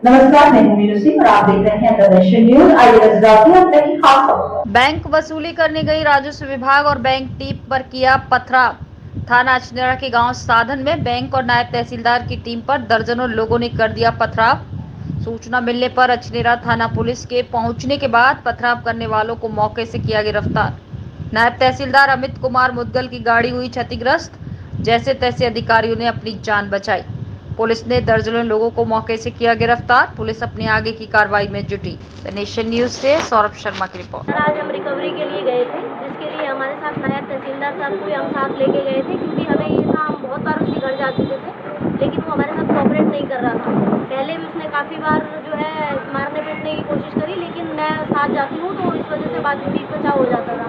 नमस्कार, मैं हूं मीनू सिंह और आप देख रहे हैं दर्शन न्यूज। आइए नजर डालते हैं अब तक की खास खबरों। बैंक वसूली करने गई राजस्व विभाग और बैंक टीम पर किया पथराव। थाना अचनेरा के गांव साधन में बैंक और नायब तहसीलदार की टीम पर दर्जनों लोगों ने कर दिया पथराव। सूचना मिलने पर अचनेरा थाना पुलिस के पहुंचने के बाद पथराव करने वालों को मौके से किया गिरफ्तार। नायब तहसीलदार अमित कुमार मुदगल की गाड़ी हुई क्षतिग्रस्त। जैसे तैसे अधिकारियों ने अपनी जान बचाई। पुलिस ने दर्जनों लोगों को मौके से किया गिरफ्तार। पुलिस अपनी आगे की कार्रवाई में जुटी। द नेशन न्यूज से सौरभ शर्मा की रिपोर्ट। आज हम रिकवरी के लिए गए थे, जिसके लिए हमारे साथ नायब तहसीलदार साहब को भी हम साथ लेके गए थे, क्योंकि हमें ये था, हम बहुत बार उसके घर जा चुके थे, लेकिन वो हमारे साथ कोऑपरेट नहीं कर रहा था। पहले भी उसने काफ़ी बार जो है मारने पीटने की कोशिश करी, लेकिन मैं साथ जाती हूँ तो इस वजह से बाद में बीच बचाव हो जाता था।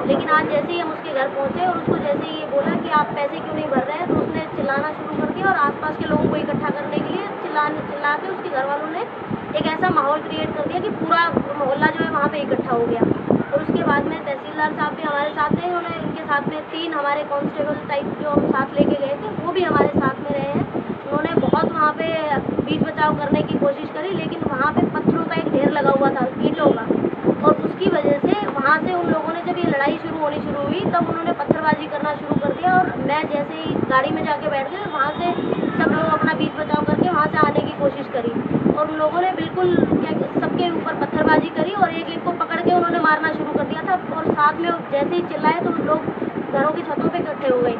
लेकिन आज जैसे ही हम उसके घर पहुँचे और उसको जैसे ही ये बोला कि आप पैसे क्यों नहीं भर रहे हैं, तो उसने चिल्लाना शुरू कर दिया और आसपास के लोगों को इकट्ठा करने के लिए चिल्ला के उसके घर वालों ने एक ऐसा माहौल क्रिएट कर दिया कि पूरा मोहल्ला जो है वहाँ पे इकट्ठा हो गया। और उसके बाद में तहसीलदार साहब भी हमारे साथ थे, उन्होंने इनके साथ में 3 हमारे कांस्टेबल टाइप जो हम साथ लेके गए थे वो भी हमारे साथ में रहे हैं। उन्होंने बहुत वहाँ पे बीच बचाव करने की कोशिश करी, लेकिन वहाँ पे पत्थरों का एक ढेर लगा हुआ था, ईंटों का, और उसकी वजह से वहाँ से उन लोगों ने जब ये लड़ाई होनी शुरू हुई तब उन्होंने पत्थरबाजी करना शुरू कर दिया। और मैं जैसे ही गाड़ी में जाके बैठ गई, वहाँ से सब लोग अपना बीच बचाव करके वहाँ से आने की कोशिश करी, और उन लोगों ने बिल्कुल सबके ऊपर पत्थरबाजी करी और एक एक को पकड़ के उन्होंने मारना शुरू कर दिया था। और साथ में जैसे ही चिल्लाए तो लोग घरों की छतों पे इकट्ठे हो गए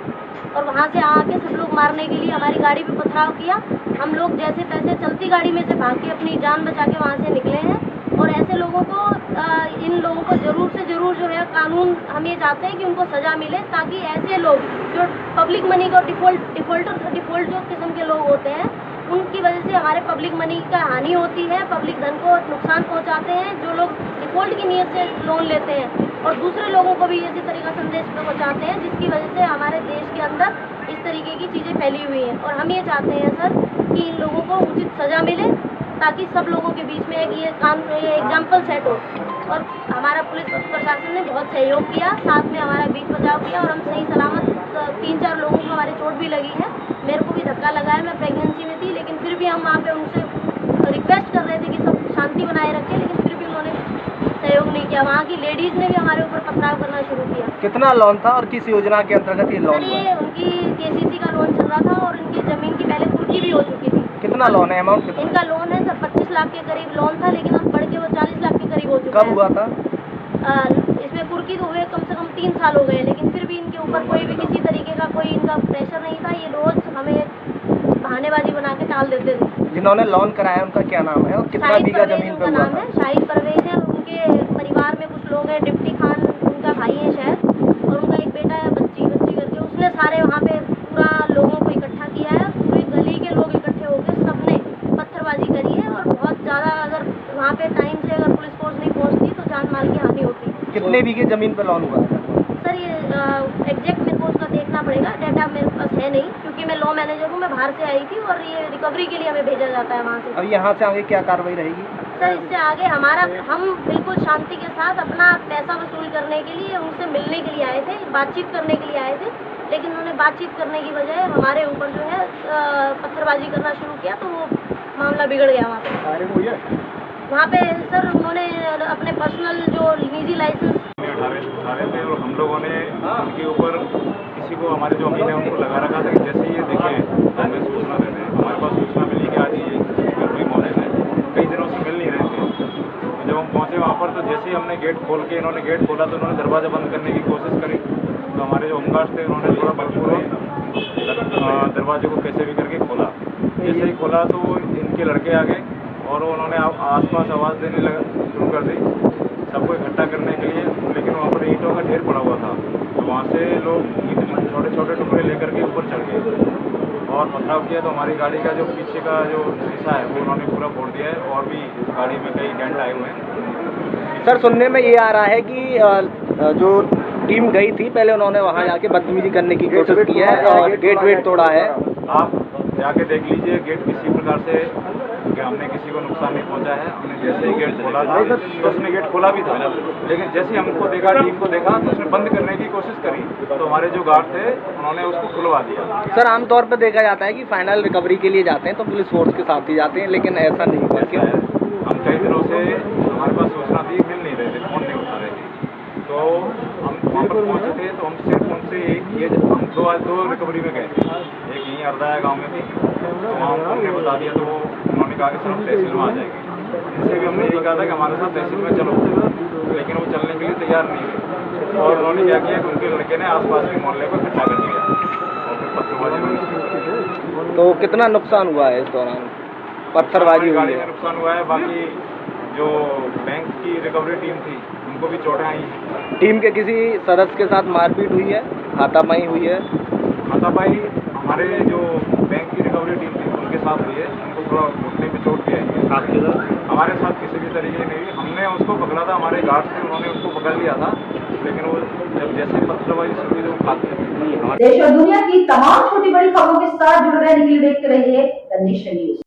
और वहाँ से आके सब लोग मारने के लिए हमारी गाड़ी पे पथराव किया। हम लोग जैसे तैसे चलती गाड़ी में से भाग के अपनी जान बचा के वहाँ से निकले हैं। और ऐसे लोगों को इन लोगों को ज़रूर से ज़रूर जो है कानून, हम ये चाहते हैं कि उनको सज़ा मिले, ताकि ऐसे लोग जो पब्लिक मनी का डिफ़ॉल्ट जो किस्म के लोग होते हैं, उनकी वजह से हमारे पब्लिक मनी का हानि होती है, पब्लिक धन को नुकसान पहुंचाते हैं। जो लोग डिफ़ॉल्ट की नीयत से लोन लेते हैं और दूसरे लोगों को भी इसी तरह का संदेश पहुंचाते हैं, जिसकी वजह से हमारे देश के अंदर इस तरीके की चीज़ें फैली हुई हैं। और हम ये चाहते हैं सर कि इन लोगों को उचित सज़ा मिले, ताकि सब लोगों के बीच में एक ये एग्जाम्पल सेट हो। और हमारा पुलिस प्रशासन ने बहुत सहयोग किया, साथ में हमारा बीच बचाव किया, और हम सही सलामत 3-4 लोगों को हमारे चोट भी लगी है। मेरे को भी धक्का लगा है, मैं प्रेगनेंसी में थी, लेकिन फिर भी हम वहाँ पे उनसे रिक्वेस्ट कर रहे थे कि सब शांति बनाए रखें, लेकिन फिर भी उन्होंने सहयोग नहीं किया। वहाँ की लेडीज़ ने भी हमारे ऊपर पथराव करना शुरू किया। कितना लोन था और किस योजना के अंतर्गत ये लोन सर हुआ? ये उनकी केसीसी का लोन चल रहा था और इनकी ज़मीन की पहले कुर्की भी हो चुकी थी। कितना लोन है, अमाउंट कितना? इनका लोन है सर 25 लाख के करीब लोन था, लेकिन अब बढ़ के वो 40 लाख के करीब हो चुका है। कब हुआ था? इसमें कुर्की तो हुए कम से कम 3 साल हो गए, लेकिन फिर भी इनके ऊपर कोई भी किसी तरीके का कोई इनका प्रेशर नहीं था। ये रोज़ हमें बहानेबाजी बना के टाल देते थे। जिन्होंने लोन कराया उनका क्या नाम है और कितना बीघा जमीन पे हुआ नाम था? है शाहिद परवेज है। उनके परिवार में कुछ लोग हैं, डिप्टी खान उनका भाई है शायद, और उनका एक बेटा है, बच्ची करके। उसने सारे वहाँ पे पूरा लोगों को इकट्ठा किया है, पूरी गली के लोग इकट्ठे होकर सबने पत्थरबाजी करी है। और बहुत ज़्यादा, अगर वहाँ पे टाइम से अगर पुलिस फोर्स नहीं पहुँचती तो जान माल की हानि होती। कितने बीघे जमीन पे लोन हुआ था? सर ये एग्जैक्ट मेरे को उसका देखना पड़ेगा, डाटा मेरे पास है नहीं, क्योंकि मैं लॉ मैनेजर हूँ, मैं बाहर से आई थी और ये रिकवरी के लिए हमें भेजा जाता है वहाँ से। अब यहाँ से आगे क्या कार्रवाई रहेगी? सर इससे आगे हम बिल्कुल शांति के साथ अपना पैसा वसूल करने के लिए उनसे मिलने के लिए आए थे, बातचीत करने के लिए आए थे, लेकिन उन्होंने बातचीत करने की बजाय हमारे ऊपर जो है पत्थरबाजी करना शुरू किया, तो वो मामला बिगड़ गया वहाँ पे सर उन्होंने अपने पर्सनल जो निजी लाइसेंस उठाए थे और हम लोगों ने उनके ऊपर किसी को, हमारे जो अमीन है उनको लगा रखा था कि जैसे ही ये देखे तो हमें सूचना देते हैं। हमारे पास सूचना मिली कि आज ये गर्मी मौजूद है, कई दिनों से मिल नहीं रहे थे। तो जब हम पहुँचे वहाँ पर, तो जैसे ही हमने गेट खोल के, इन्होंने गेट खोला तो उन्होंने दरवाज़ा बंद करने की कोशिश करी। तो हमारे जो होमगार्ड्स थे उन्होंने थोड़ा बलपूर्वक दरवाजे को कैसे भी करके खोला। जैसे ही खोला तो इनके लड़के आ गए और उन्होंने आसपास आवाज़ देने शुरू कर दी सबको इकट्ठा करने के लिए, लेकिन वहाँ पर ईंटों का ढेर पड़ा हुआ था। तो वहाँ से लोग छोटे छोटे टुकड़े लेकर के ऊपर चढ़ गए और पथराव किया। तो हमारी गाड़ी का जो पीछे का जो शीशा है वो उन्होंने पूरा फोड़ दिया है और भी गाड़ी में कई डेंट आए हुए हैं। सर सुनने में ये आ रहा है कि जो टीम गई थी पहले उन्होंने वहाँ जाके बदतमीजी करने की कोशिश की है और गेट वेट तोड़ा है। आप जाके देख लीजिए, गेट किसी प्रकार से कि हमने किसी को नुकसान नहीं पहुंचा है। हमने जैसे ही गेट खोला था तो उसने गेट खोला भी था, लेकिन जैसे ही हमको देखा, टीम को देखा, तो उसने बंद करने की कोशिश करी, तो हमारे जो गार्ड थे उन्होंने उसको खुलवा दिया। सर आमतौर पर देखा जाता है कि फाइनल रिकवरी के लिए जाते हैं तो पुलिस फोर्स के साथ ही जाते हैं, लेकिन ऐसा नहीं हुआ। क्या है, हम कई दिनों से हमारे पास सूचना थी, मिल नहीं रहे थे, फोन नहीं उठा रहे थे, तो हम वहाँ पर पहुँचे थे। तो हम सिर्फ उनसे ये हम दो रिकवरी में गए थे, एक यहीं अरदाया गाँव में थी, तो वहाँ उन्होंने बता दिया, तो उन्होंने कहा कि सर हम तहसील में आ जाएंगे। इनसे भी हमने यही कहा था कि हमारे साथ तहसील में चलो, लेकिन वो चलने के लिए तैयार नहीं हुए। और उन्होंने क्या किया कि उनके लड़के ने आसपास के मोहल्ले को इकट्ठा कर दिया और फिर पत्थरबाजी में। तो कितना नुकसान हुआ है इस दौरान? पत्थरबाजी हुई गाड़ी में है, नुकसान हुआ है। बाकी जो बैंक की रिकवरी टीम थी उनको भी चोटें आई हैं। टीम के किसी सदस्य के साथ मारपीट हुई है, हाथापाई हुई है? हाथापाई हमारे जो बैंक की रिकवरी टीम थी उनके साथ हुई है, उनको थोड़ा घुटने पे चोट भी आई है। आपके साथ? हमारे साथ किसी भी तरीके की नहीं हुई। हमने उसको पकड़ा था, हमारे गार्ड थे, उन्होंने उसको पकड़ लिया था, लेकिन वो जब जैसे पत्थरबाजी शुरू हुई तो वो भाग गए। देश और दुनिया की तमाम छोटी बड़ी खबरों के साथ जुड़े रहने के लिए देखते रहिए द नेशन न्यूज।